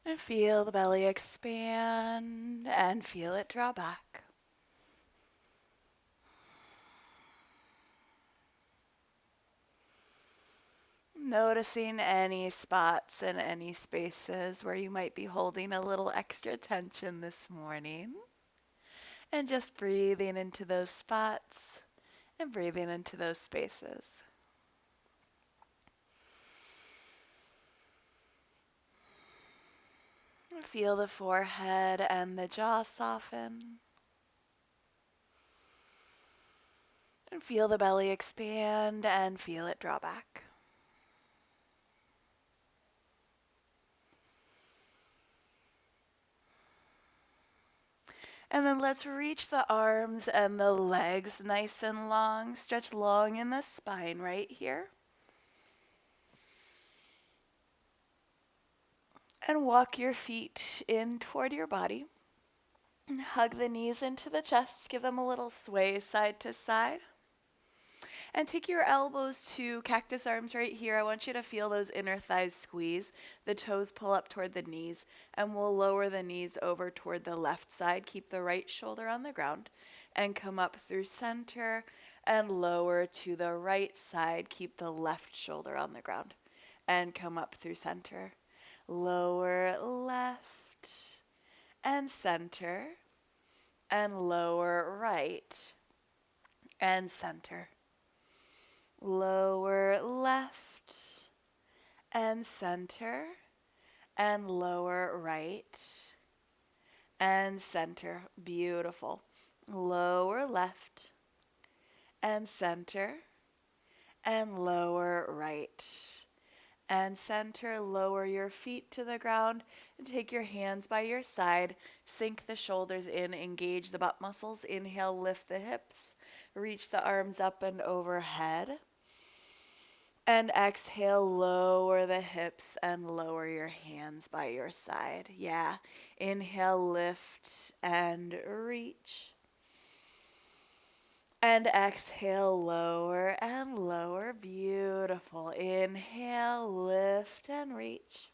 And feel the belly expand and feel it draw back. Noticing any spots and any spaces where you might be holding a little extra tension this morning. And just breathing into those spots and breathing into those spaces. Feel the forehead and the jaw soften. And feel the belly expand and feel it draw back. And then let's reach the arms and the legs nice and long. Stretch long in the spine right here. And walk your feet in toward your body. Hug the knees into the chest. Give them a little sway side to side. And take your elbows to cactus arms right here. I want you to feel those inner thighs squeeze. The toes pull up toward the knees. And we'll lower the knees over toward the left side. Keep the right shoulder on the ground. And come up through center and lower to the right side. Keep the left shoulder on the ground. And come up through center. Lower left and center. And lower right and center. Lower left and center and lower right and center. Beautiful. Lower left and center and lower right and center. Lower your feet to the ground and take your hands by your side. Sink the shoulders in, engage the butt muscles. Inhale, lift the hips, reach the arms up and overhead. And exhale, lower the hips and lower your hands by your side. Yeah. Inhale, lift and reach. And exhale, lower and lower. Beautiful. Inhale, lift and reach.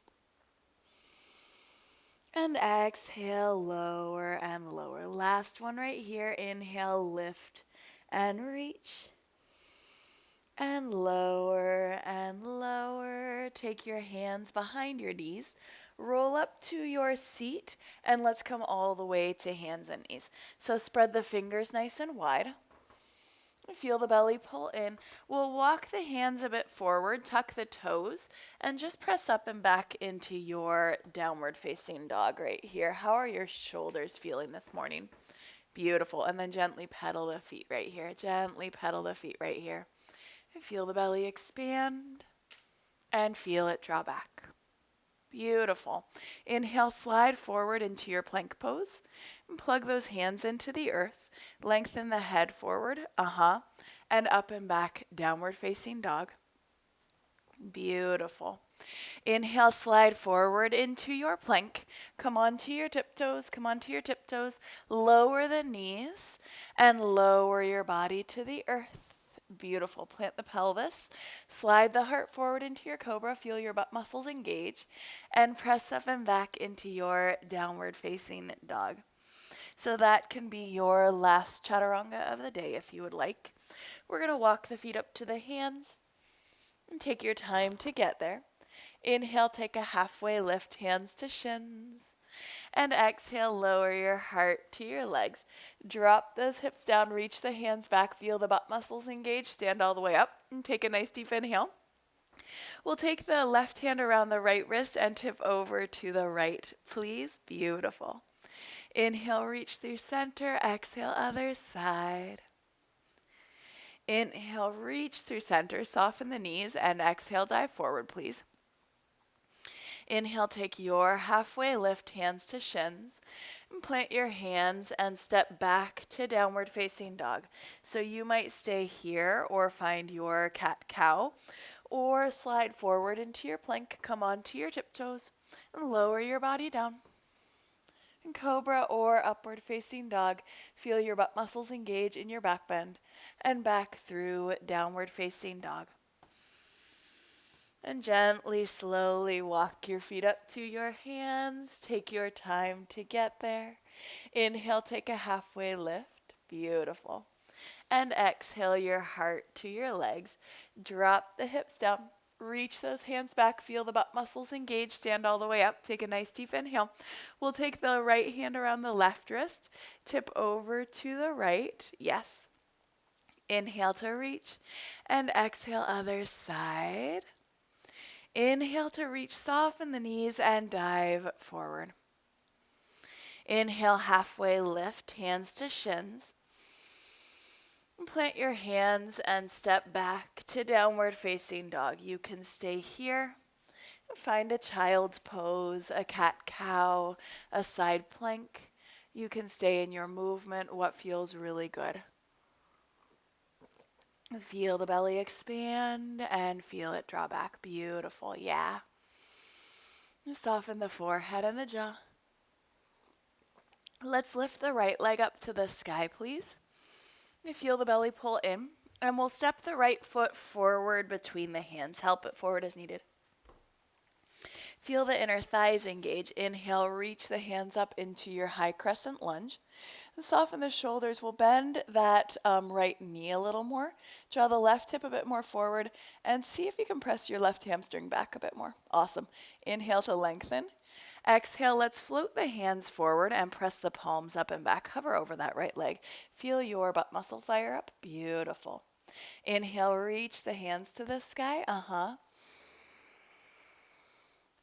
And exhale, lower and lower. Last one right here. Inhale, lift and reach. And lower and lower. Take your hands behind your knees. Roll up to your seat and let's come all the way to hands and knees. So spread the fingers nice and wide. Feel the belly pull in. We'll walk the hands a bit forward, tuck the toes, and just press up and back into your downward facing dog right here. How are your shoulders feeling this morning? Beautiful. And then gently pedal the feet right here. Gently pedal the feet right here. And feel the belly expand and feel it draw back. Beautiful. Inhale, slide forward into your plank pose and plug those hands into the earth. Lengthen the head forward, and up and back, downward facing dog. Beautiful. Inhale, slide forward into your plank. Come onto your tiptoes, Lower the knees and lower your body to the earth. Beautiful. Plant the pelvis. Slide the heart forward into your cobra. Feel your butt muscles engage. And press up and back into your downward facing dog. So that can be your last chaturanga of the day if you would like. We're going to walk the feet up to the hands and take your time to get there. Inhale, take a halfway lift, hands to shins. And exhale, lower your heart to your legs. Drop those hips down, reach the hands back, feel the butt muscles engage, stand all the way up, and take a nice deep inhale. We'll take the left hand around the right wrist and tip over to the right, please. Beautiful. Inhale, reach through center. Exhale, other side. Inhale, reach through center, soften the knees, and exhale, dive forward, please. Inhale, take your halfway lift, hands to shins. And plant your hands and step back to downward facing dog. So you might stay here or find your cat-cow or slide forward into your plank, come onto your tiptoes and lower your body down. And cobra or upward facing dog, feel your butt muscles engage in your back bend and back through downward facing dog. And gently, slowly walk your feet up to your hands. Take your time to get there. Inhale, take a halfway lift. Beautiful. And exhale your heart to your legs. Drop the hips down. Reach those hands back. Feel the butt muscles engage. Stand all the way up. Take a nice deep inhale. We'll take the right hand around the left wrist. Tip over to the right. Yes. Inhale to reach. And exhale, other side. Inhale to reach, soften the knees and dive forward. Inhale, halfway lift, hands to shins. Plant your hands and step back to downward facing dog. You can stay here. Find a child's pose, a cat-cow, a side plank. You can stay in your movement, what feels really good. Feel the belly expand and feel it draw back. Beautiful, yeah. Soften the forehead and the jaw. Let's lift the right leg up to the sky, please. You feel the belly pull in, and we'll step the right foot forward between the hands. Help it forward as needed. Feel the inner thighs engage. Inhale, reach the hands up into your high crescent lunge. Soften the shoulders. We'll bend that right knee a little more. Draw the left hip a bit more forward, and see if you can press your left hamstring back a bit more. Awesome. Inhale to lengthen. Exhale, let's float the hands forward and press the palms up and back. Hover over that right leg. Feel your butt muscle fire up. Beautiful. Inhale, reach the hands to the sky.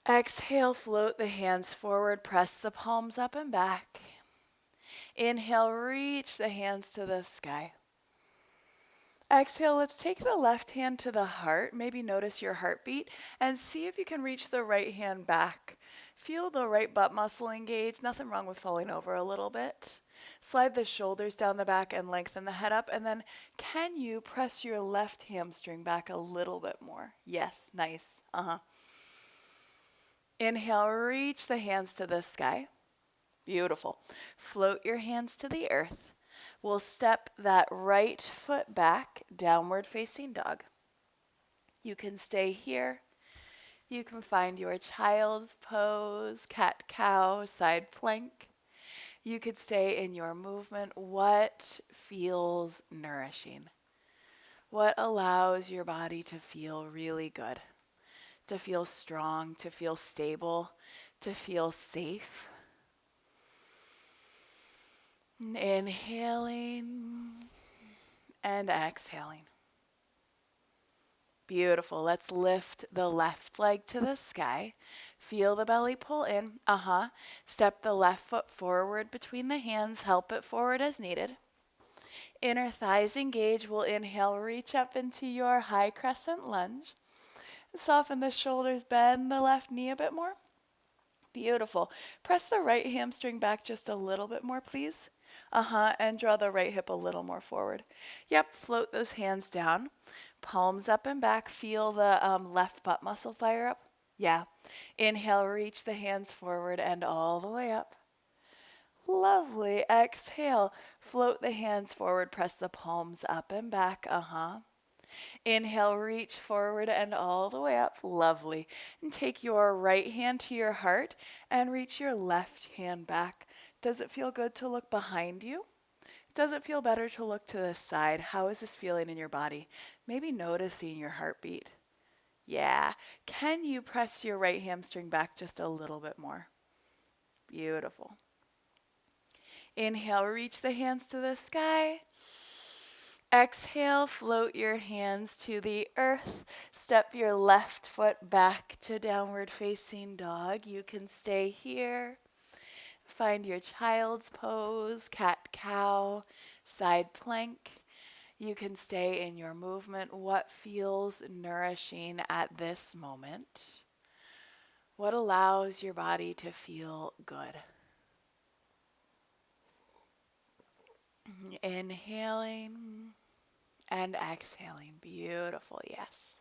Exhale, float the hands forward. Press the palms up and back. Inhale, reach the hands to the sky. Exhale, let's take the left hand to the heart. Maybe notice your heartbeat and see if you can reach the right hand back. Feel the right butt muscle engage. Nothing wrong with falling over a little bit. Slide the shoulders down the back and lengthen the head up. And then can you press your left hamstring back a little bit more? Yes, nice. Inhale, reach the hands to the sky. Beautiful. Float your hands to the earth. We'll step that right foot back, downward facing dog. You can stay here. You can find your child's pose, cat-cow, side plank. You could stay in your movement. What feels nourishing? What allows your body to feel really good? To feel strong, to feel stable, to feel safe? Inhaling and exhaling. Beautiful. Let's lift the left leg to the sky. Feel the belly pull in. Step the left foot forward between the hands. Help it forward as needed. Inner thighs engage. We'll inhale, reach up into your high crescent lunge. Soften the shoulders, bend the left knee a bit more. Beautiful. Press the right hamstring back just a little bit more, please. And draw the right hip a little more forward. Yep, float those hands down. Palms up and back. Feel the left butt muscle fire up. Yeah. Inhale, reach the hands forward and all the way up. Lovely. Exhale, float the hands forward. Press the palms up and back. Inhale, reach forward and all the way up. Lovely. And take your right hand to your heart and reach your left hand back. Does it feel good to look behind you? Does it feel better to look to the side? How is this feeling in your body? Maybe noticing your heartbeat. Yeah. Can you press your right hamstring back just a little bit more? Beautiful. Inhale, reach the hands to the sky. Exhale, float your hands to the earth. Step your left foot back to downward facing dog. You can stay here. Find your child's pose, cat-cow, side plank. You can stay in your movement. What feels nourishing at this moment? What allows your body to feel good? Inhaling and exhaling. Beautiful, yes.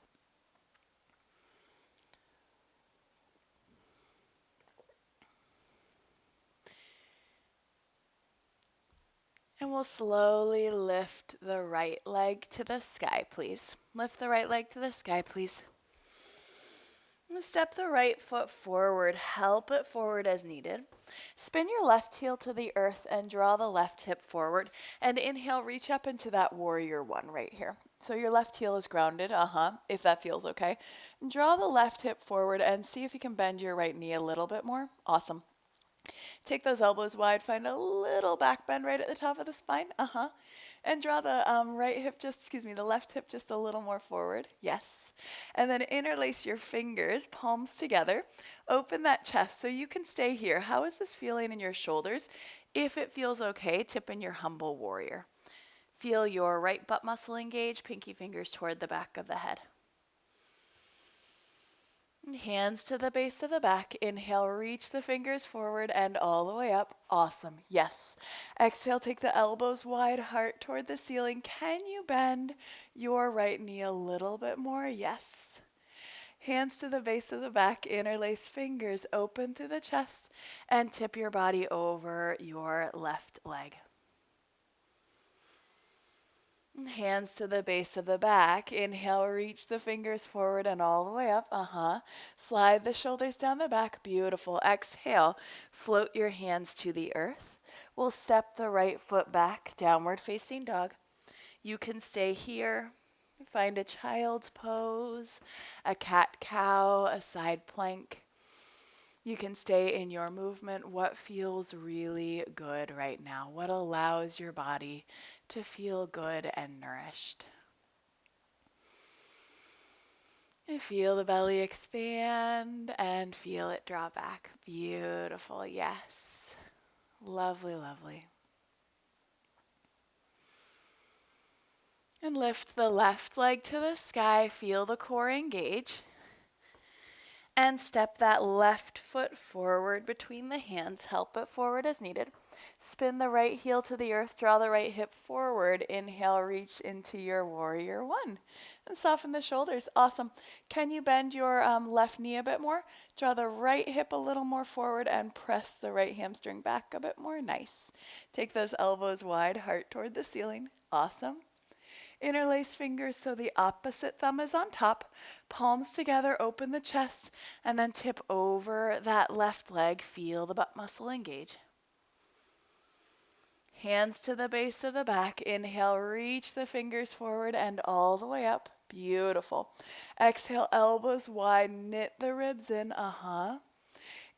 And we'll slowly lift the right leg to the sky, please. Lift the right leg to the sky, please. Step the right foot forward, help it forward as needed. Spin your left heel to the earth and draw the left hip forward. And inhale, reach up into that warrior one right here. So your left heel is grounded, if that feels okay. Draw the left hip forward and see if you can bend your right knee a little bit more. Awesome. Take those elbows wide, find a little back bend right at the top of the spine. And draw the the left hip just a little more forward. Yes. And then interlace your fingers, palms together. Open that chest so you can stay here. How is this feeling in your shoulders? If it feels okay, tip in your humble warrior. Feel your right butt muscle engage, pinky fingers toward the back of the head. Hands to the base of the back. Inhale, reach the fingers forward and all the way up. Awesome. Yes. Exhale, take the elbows wide, heart toward the ceiling. Can you bend your right knee a little bit more? Yes. Hands to the base of the back, interlace fingers, open through the chest, and tip your body over your left leg. Hands to the base of the back. Inhale, reach the fingers forward and all the way up. Slide the shoulders down the back. Beautiful. Exhale, float your hands to the earth. We'll step the right foot back, downward facing dog. You can stay here. Find a child's pose, a cat-cow, a side plank. You can stay in your movement. What feels really good right now? What allows your body to feel good and nourished? And feel the belly expand and feel it draw back. Beautiful. Yes. Lovely, lovely. And lift the left leg to the sky. Feel the core engage. And step that left foot forward between the hands. Help it forward as needed. Spin the right heel to the earth. Draw the right hip forward. Inhale, reach into your warrior one. And soften the shoulders. Awesome. Can you bend your left knee a bit more? Draw the right hip a little more forward and press the right hamstring back a bit more. Nice. Take those elbows wide, heart toward the ceiling. Awesome. Interlace fingers so the opposite thumb is on top. Palms together, open the chest, and then tip over that left leg. Feel the butt muscle engage. Hands to the base of the back. Inhale, reach the fingers forward and all the way up. Beautiful. Exhale, elbows wide, knit the ribs in.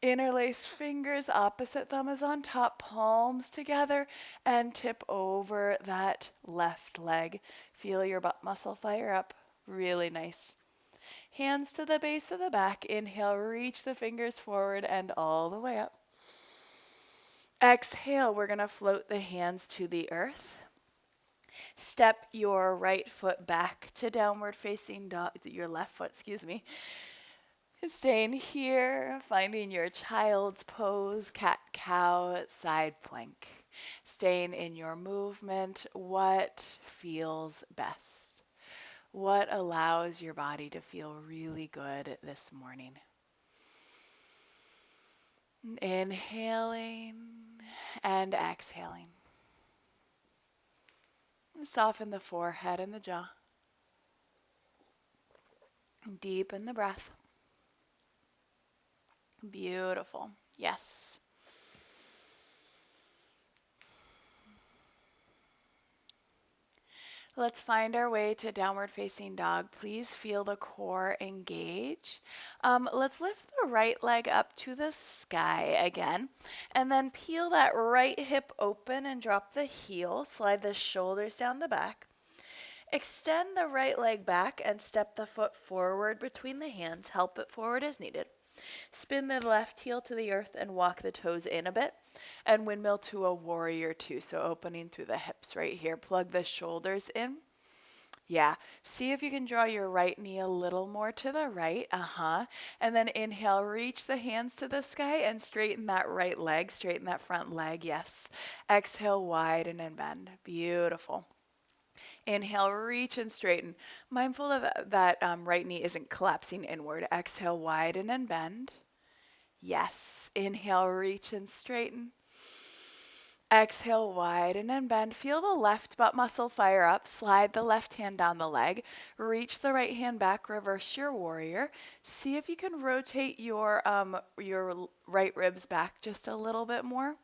Interlace fingers, opposite thumb is on top, palms together, and tip over that left leg. Feel your butt muscle fire up. Really nice. Hands to the base of the back. Inhale, reach the fingers forward and all the way up. Exhale, we're going to float the hands to the earth. Step your right foot back to downward facing dog, your left foot, Staying here, finding your child's pose, cat-cow, side plank. Staying in your movement, what feels best? What allows your body to feel really good this morning? Inhaling and exhaling. Soften the forehead and the jaw. Deepen the breath. Beautiful. Yes. Let's find our way to downward facing dog. Please feel the core engage. Let's lift the right leg up to the sky again. And then peel that right hip open and drop the heel. Slide the shoulders down the back. Extend the right leg back and step the foot forward between the hands. Help it forward as needed. Spin the left heel to the earth and walk the toes in a bit. And windmill to a warrior two. So opening through the hips right here. Plug the shoulders in. Yeah. See if you can draw your right knee a little more to the right. And then inhale, reach the hands to the sky and straighten that right leg. Straighten that front leg. Yes. Exhale, widen and bend. Beautiful. Inhale, reach and straighten. Mindful of that right knee isn't collapsing inward. Exhale, widen and bend. Yes. Inhale, reach and straighten. Exhale, widen and bend. Feel the left butt muscle fire up. Slide the left hand down the leg. Reach the right hand back. Reverse your warrior. See if you can rotate your right ribs back just a little bit more.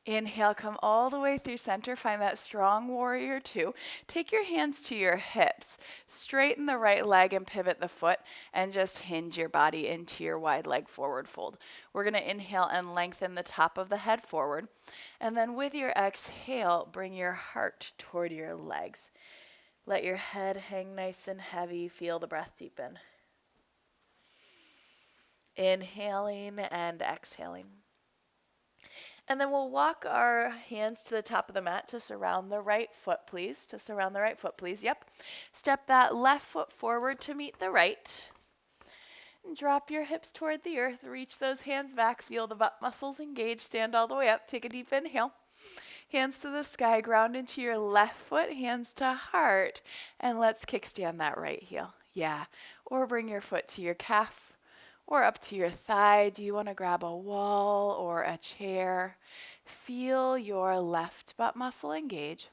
Inhale, come all the way through center. Find that strong warrior two. Take your hands to your hips. Straighten the right leg and pivot the foot and just hinge your body into your wide leg forward fold. We're going to inhale and lengthen the top of the head forward. And then with your exhale, bring your heart toward your legs. Let your head hang nice and heavy. Feel the breath deepen. Inhaling and exhaling. And then we'll walk our hands to the top of the mat to surround the right foot, please. Yep. Step that left foot forward to meet the right. And drop your hips toward the earth. Reach those hands back. Feel the butt muscles engage. Stand all the way up. Take a deep inhale. Hands to the sky. Ground into your left foot. Hands to heart. And let's kickstand that right heel. Yeah. Or bring your foot to your calf. Or up to your thigh. Do you want to grab a wall or a chair? Feel your left butt muscle engage.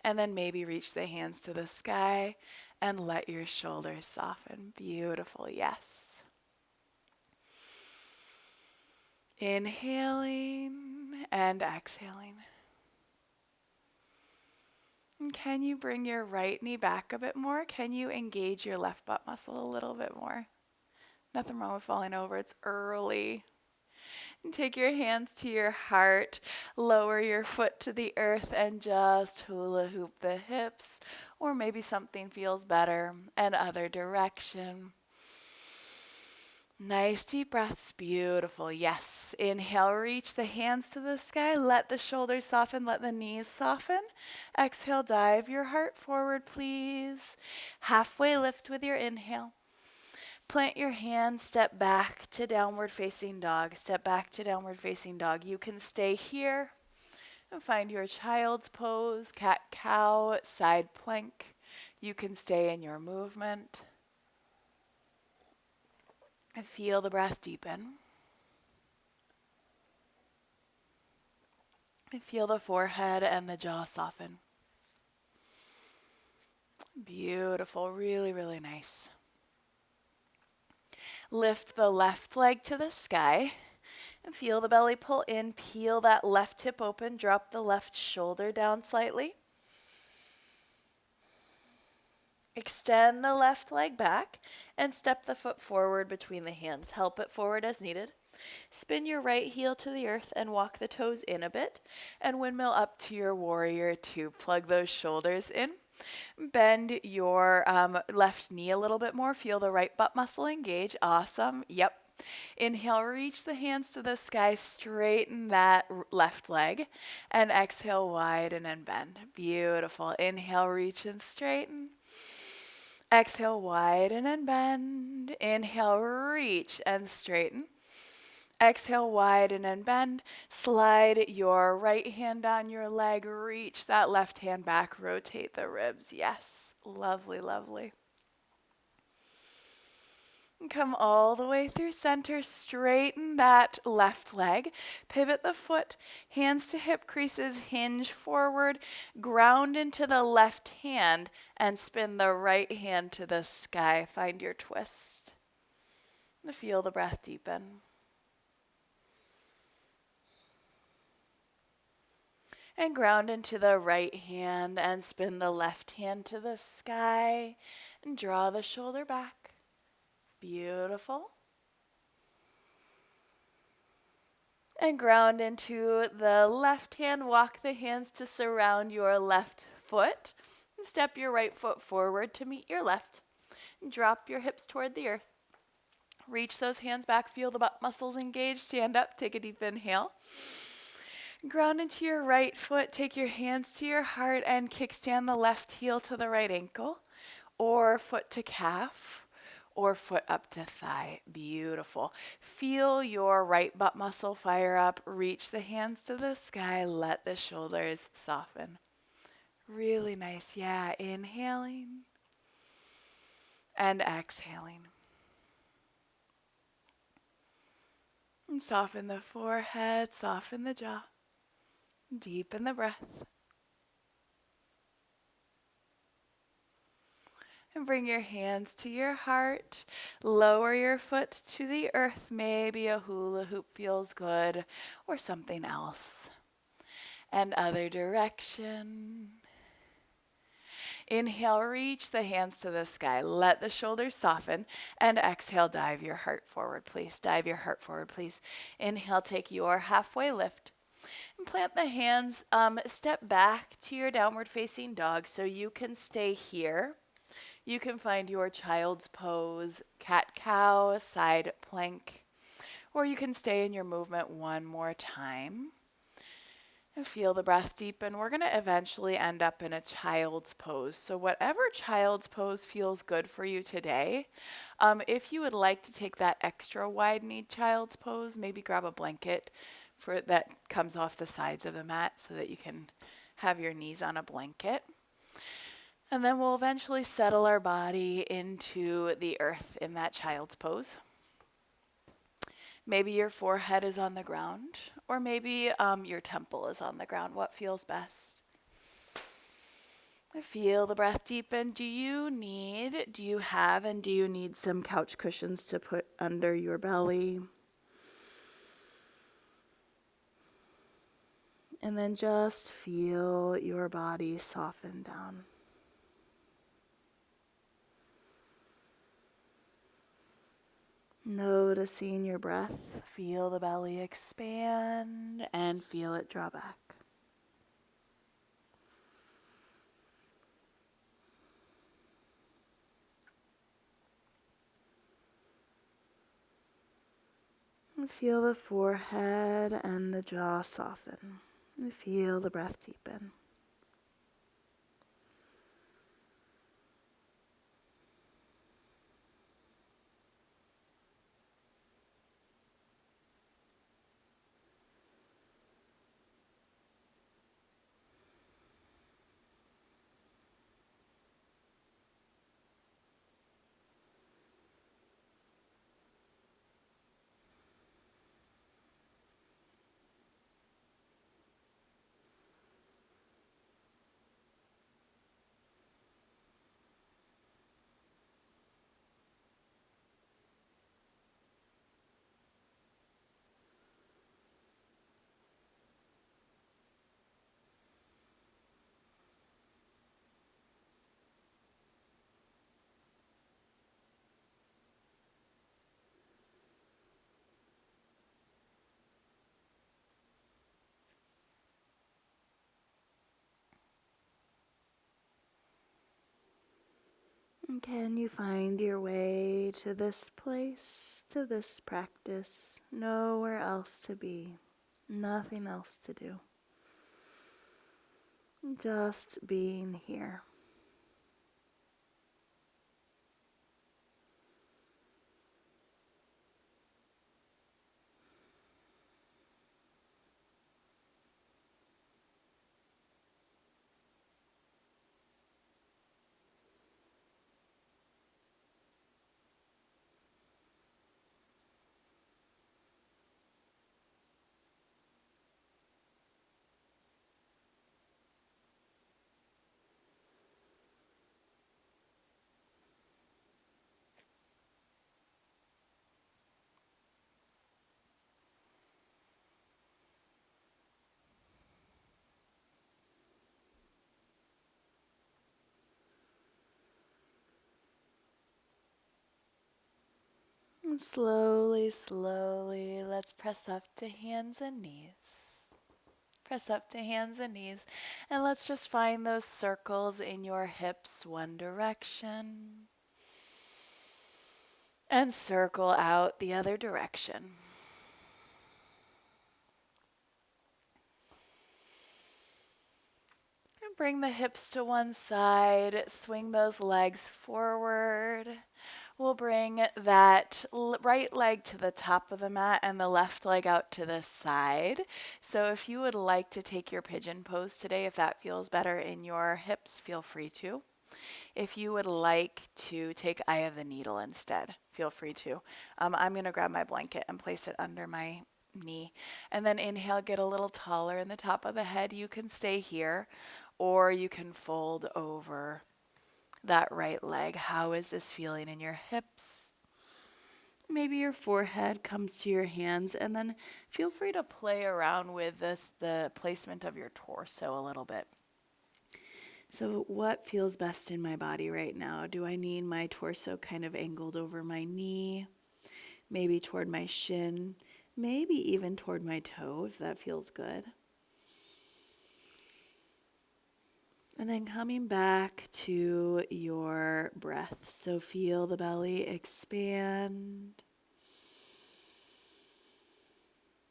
And then maybe reach the hands to the sky and let your shoulders soften. Beautiful, yes. Inhaling and exhaling. And can you bring your right knee back a bit more? Can you engage your left butt muscle a little bit more? Nothing wrong with falling over. It's early. And take your hands to your heart. Lower your foot to the earth and just hula hoop the hips. Or maybe something feels better. And other direction. Nice deep breaths. Beautiful. Yes. Inhale, reach the hands to the sky. Let the shoulders soften. Let the knees soften. Exhale, dive your heart forward, please. Halfway lift with your inhale. Plant your hands, step back to downward facing dog. Step back to downward facing dog. You can stay here and find your child's pose, cat-cow, side plank. You can stay in your movement. And feel the breath deepen. And feel the forehead and the jaw soften. Beautiful, really, really nice. Lift the left leg to the sky and feel the belly pull in. Peel that left hip open. Drop the left shoulder down slightly. Extend the left leg back and step the foot forward between the hands. Help it forward as needed. Spin your right heel to the earth and walk the toes in a bit. And windmill up to your warrior two. Plug those shoulders in. Bend your left knee a little bit more. Feel the right butt muscle engage. Awesome. Yep. Inhale, reach the hands to the sky. Straighten that left leg. And exhale, widen and bend. Beautiful. Inhale, reach and straighten. Exhale, widen and bend. Inhale, reach and straighten. Exhale, widen and bend. Slide your right hand down your leg. Reach that left hand back. Rotate the ribs. Yes. Lovely, lovely. And come all the way through center. Straighten that left leg. Pivot the foot. Hands to hip creases. Hinge forward. Ground into the left hand. And spin the right hand to the sky. Find your twist. And feel the breath deepen. And ground into the right hand and spin the left hand to the sky and draw the shoulder back. Beautiful. And ground into the left hand. Walk the hands to surround your left foot. And step your right foot forward to meet your left. And drop your hips toward the earth. Reach those hands back. Feel the butt muscles engage. Stand up. Take a deep inhale. Ground into your right foot, take your hands to your heart and kickstand the left heel to the right ankle, or foot to calf, or foot up to thigh. Beautiful. Feel your right butt muscle fire up. Reach the hands to the sky. Let the shoulders soften. Really nice. Yeah. Inhaling and exhaling. And soften the forehead, soften the jaw, deepen the breath. And bring your hands to your heart. Lower your foot to the earth. Maybe a hula hoop feels good or something else. And other direction. Inhale, reach the hands to the sky. Let the shoulders soften. And exhale, dive your heart forward, please. Dive your heart forward, please. Inhale, take your halfway lift. And plant the hands. Step back to your downward facing dog so you can stay here. You can find your child's pose, cat-cow, side plank, or you can stay in your movement one more time. And feel the breath deepen. We're going to eventually end up in a child's pose. So whatever child's pose feels good for you today, if you would like to take that extra wide knee child's pose, maybe grab a blanket that comes off the sides of the mat so that you can have your knees on a blanket. And then we'll eventually settle our body into the earth in that child's pose. Maybe your forehead is on the ground, or maybe your temple is on the ground. What feels best? Feel the breath deepen. Do you need some couch cushions to put under your belly? And then just feel your body soften down. Noticing your breath, feel the belly expand and feel it draw back. And feel the forehead and the jaw soften. And feel the breath deepen. And can you find your way to this place, to this practice? Nowhere else to be, nothing else to do. Just being here. And slowly, slowly, let's press up to hands and knees. Press up to hands and knees. And let's just find those circles in your hips, one direction. And circle out the other direction. And bring the hips to one side. Swing those legs forward. We'll bring that right leg to the top of the mat and the left leg out to the side. So if you would like to take your pigeon pose today, if that feels better in your hips, feel free to. If you would like to take Eye of the Needle instead, feel feel free to. I'm going to grab my blanket and place it under my knee. And then inhale, get a little taller in the top of the head. You can stay here, or you can fold over that right leg. How is this feeling in your hips? Maybe your forehead comes to your hands, and then feel free to play around with the placement of your torso a little bit. So what feels best in my body right now? Do I need my torso kind of angled over my knee? Maybe toward my shin? Maybe even toward my toe if that feels good. And then coming back to your breath. So feel the belly expand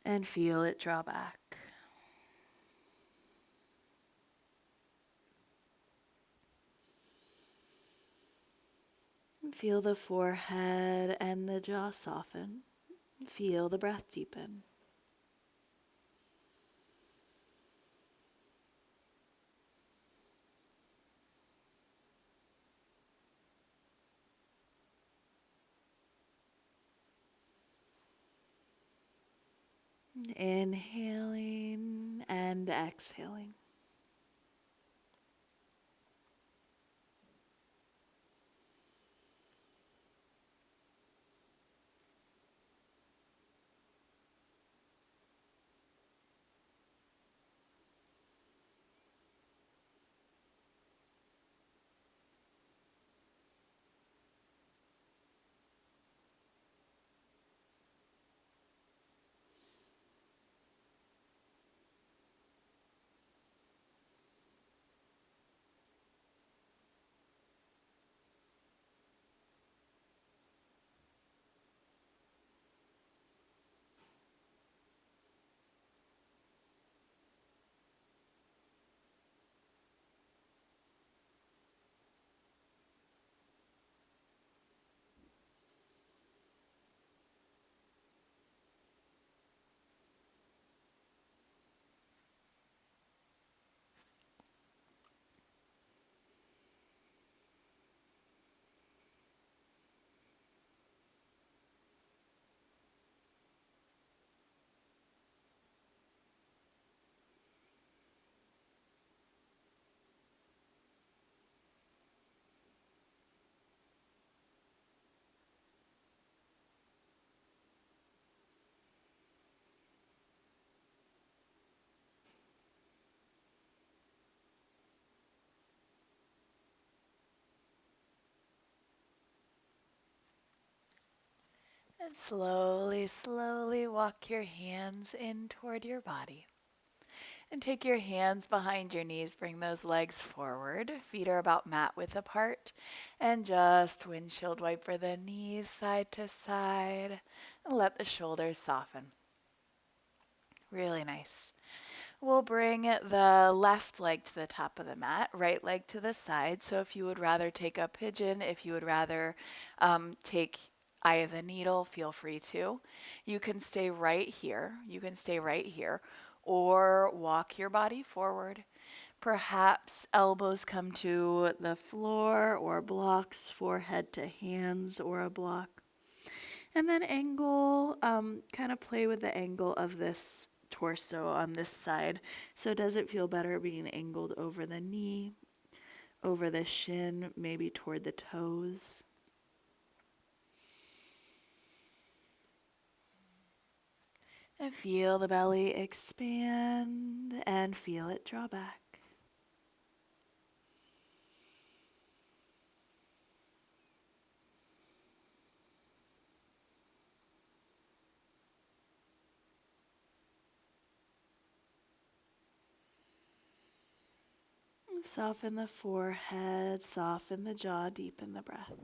and feel it draw back. Feel the forehead and the jaw soften. Feel the breath deepen. Inhaling and exhaling. And slowly, slowly walk your hands in toward your body. And take your hands behind your knees, bring those legs forward. Feet are about mat width apart. And just windshield wiper the knees side to side. And let the shoulders soften. Really nice. We'll bring the left leg to the top of the mat, right leg to the side. So if you would rather take a pigeon, if you would rather take eye of the needle, feel free to. You can stay right here. You can stay right here or walk your body forward. Perhaps elbows come to the floor or blocks, forehead to hands or a block. And then angle, kind of play with the angle of this torso on this side. So does it feel better being angled over the knee, over the shin, maybe toward the toes? And feel the belly expand and feel it draw back. Soften the forehead, soften the jaw, deepen the breath.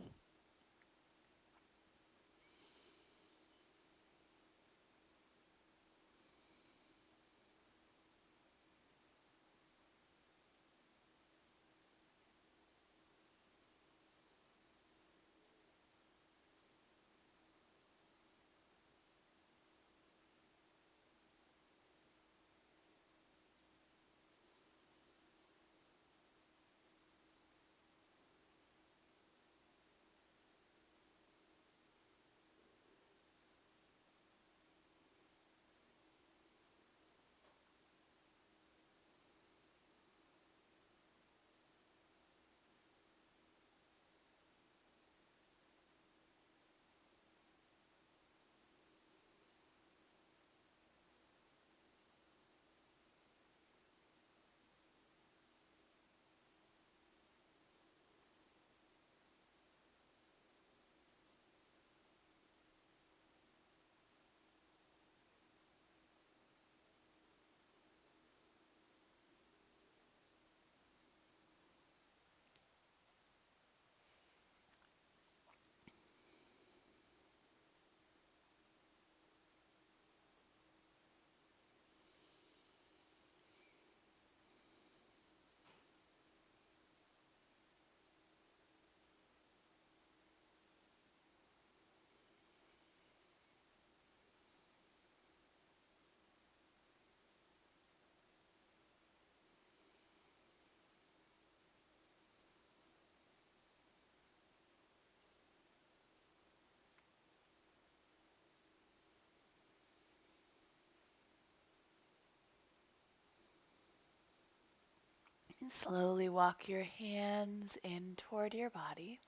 And slowly walk your hands in toward your body.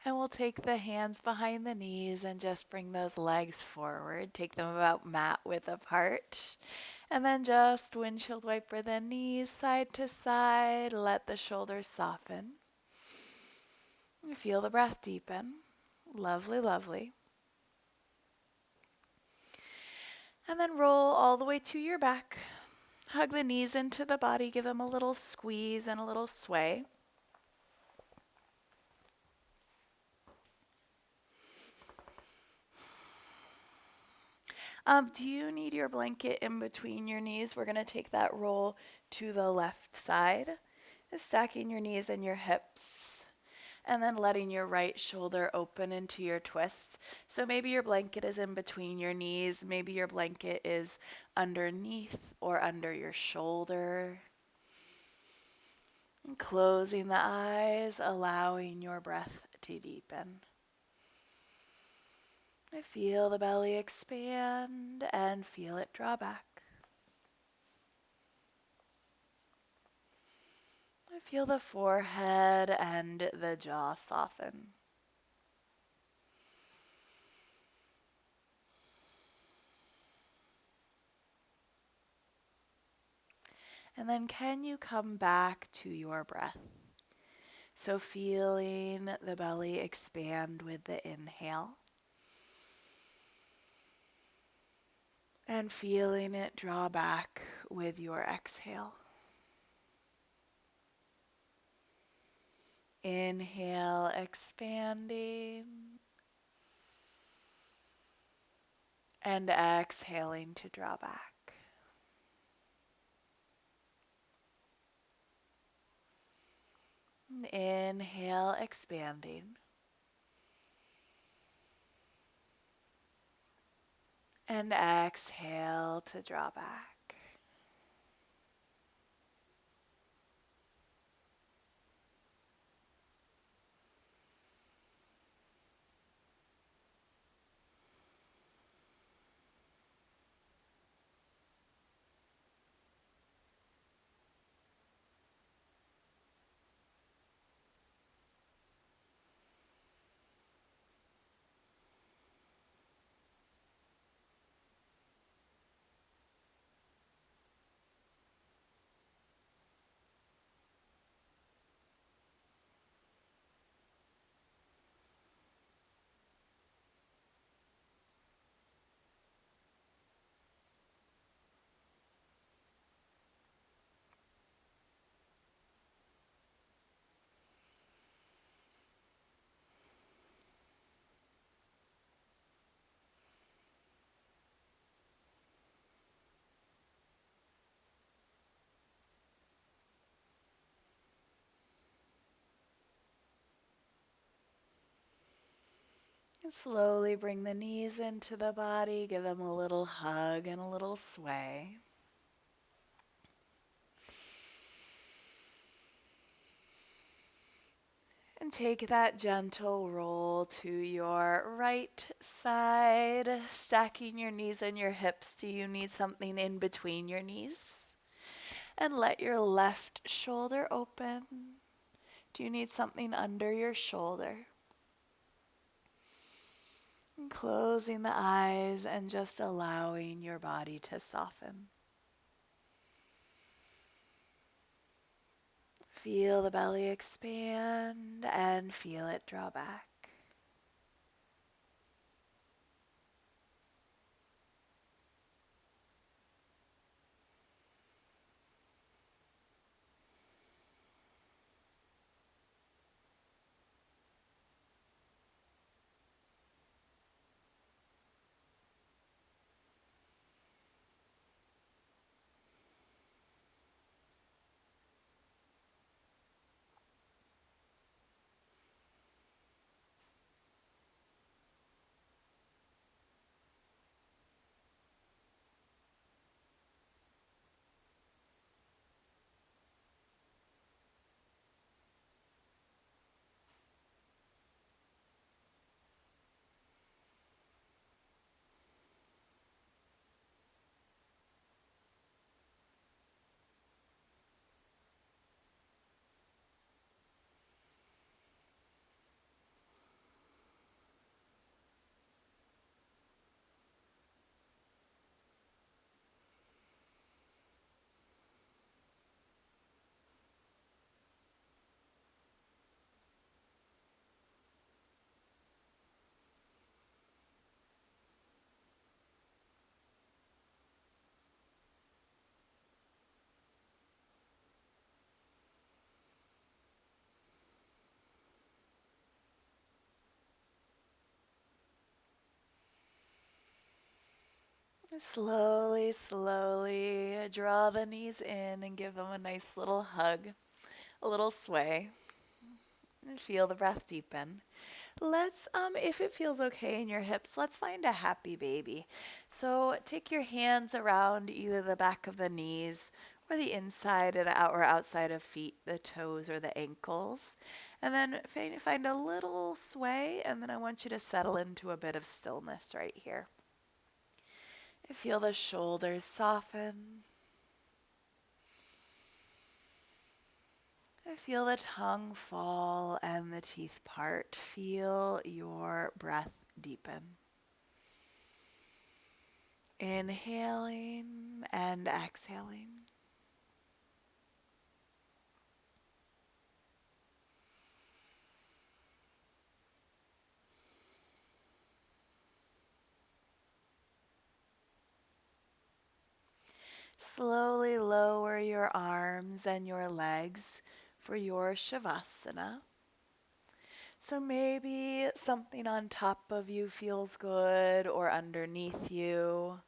And we'll take the hands behind the knees and just bring those legs forward. Take them about mat width apart. And then just windshield wiper the knees side to side. Let the shoulders soften. And feel the breath deepen. Lovely, lovely. And then roll all the way to your back. Hug the knees into the body. Give them a little squeeze and a little sway. Do you need your blanket in between your knees? We're going to take that roll to the left side, stacking your knees and your hips, and then letting your right shoulder open into your twist. So maybe your blanket is in between your knees. Maybe your blanket is underneath or under your shoulder. And closing the eyes, allowing your breath to deepen. I feel the belly expand and feel it draw back. I feel the forehead and the jaw soften. And then can you come back to your breath? So feeling the belly expand with the inhale. And feeling it draw back with your exhale. Inhale, expanding. And exhaling to draw back. Inhale, expanding. And exhale to draw back. And slowly bring the knees into the body. Give them a little hug and a little sway. And take that gentle roll to your right side, stacking your knees and your hips. Do you need something in between your knees? And let your left shoulder open. Do you need something under your shoulder? And closing the eyes and just allowing your body to soften. Feel the belly expand and feel it draw back. Slowly, slowly draw the knees in and give them a nice little hug, a little sway, and feel the breath deepen. Let's, if it feels okay in your hips, let's find a happy baby. So take your hands around either the back of the knees or the inside and out or outside of feet, the toes or the ankles. And then find a little sway, and then I want you to settle into a bit of stillness right here. Feel the shoulders soften. Feel the tongue fall and the teeth part. Feel your breath deepen. Inhaling and exhaling. Slowly lower your arms and your legs for your Shavasana. So maybe something on top of you feels good or underneath you.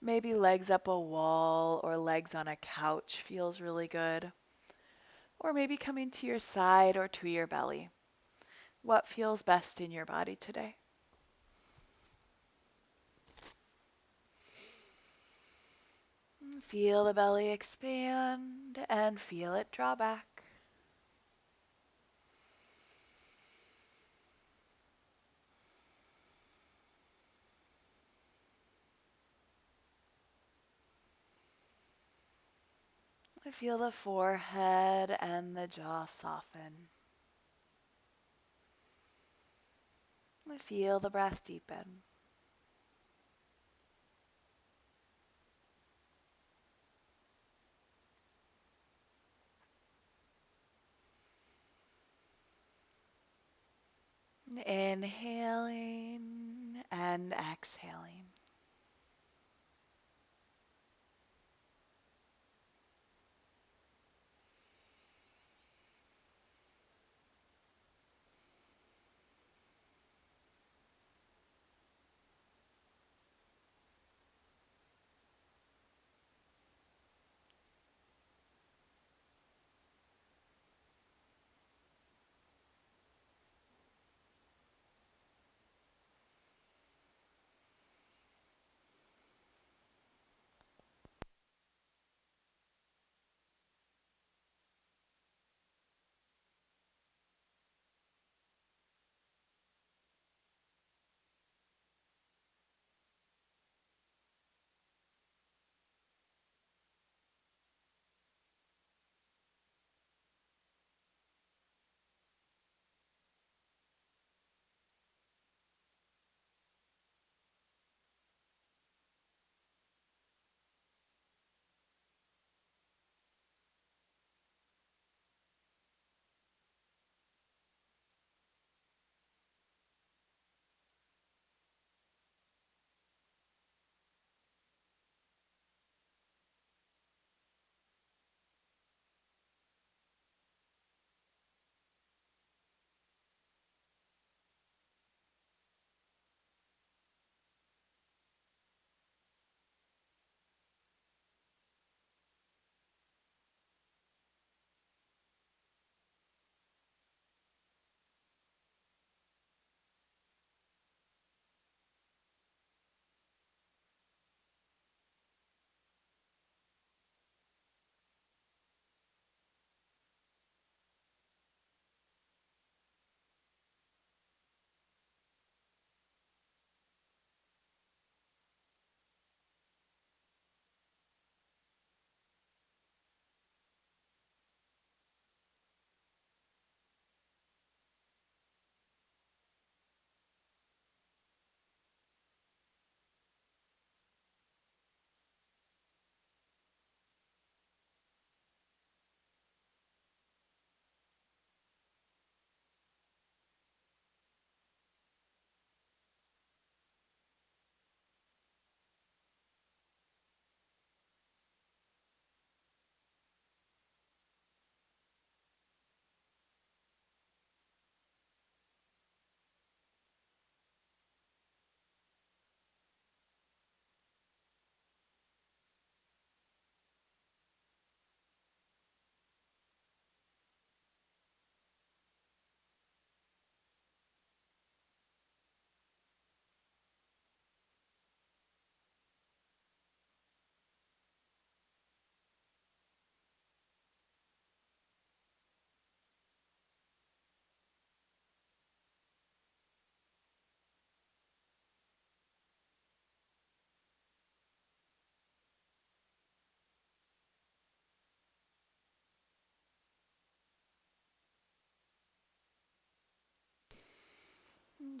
Maybe legs up a wall or legs on a couch feels really good. Or maybe coming to your side or to your belly. What feels best in your body today? Feel the belly expand and feel it draw back. Feel the forehead and the jaw soften. Feel the breath deepen. Inhaling and exhaling.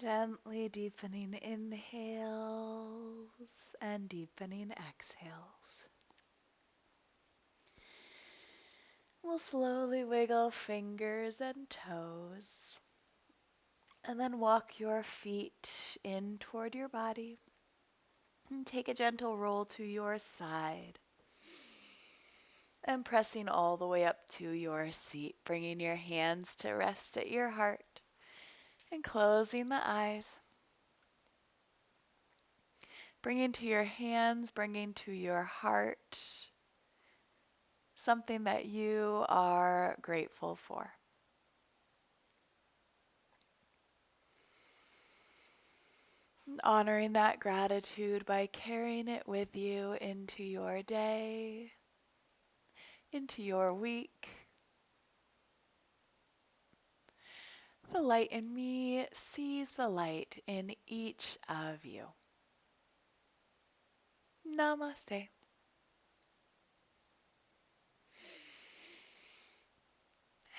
Gently deepening inhales and deepening exhales. We'll slowly wiggle fingers and toes, and then walk your feet in toward your body. And take a gentle roll to your side. And pressing all the way up to your seat, bringing your hands to rest at your heart. And closing the eyes. Bringing to your hands, bringing to your heart something that you are grateful for. And honoring that gratitude by carrying it with you into your day, into your week. The light in me sees the light in each of you. Namaste.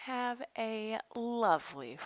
Have a lovely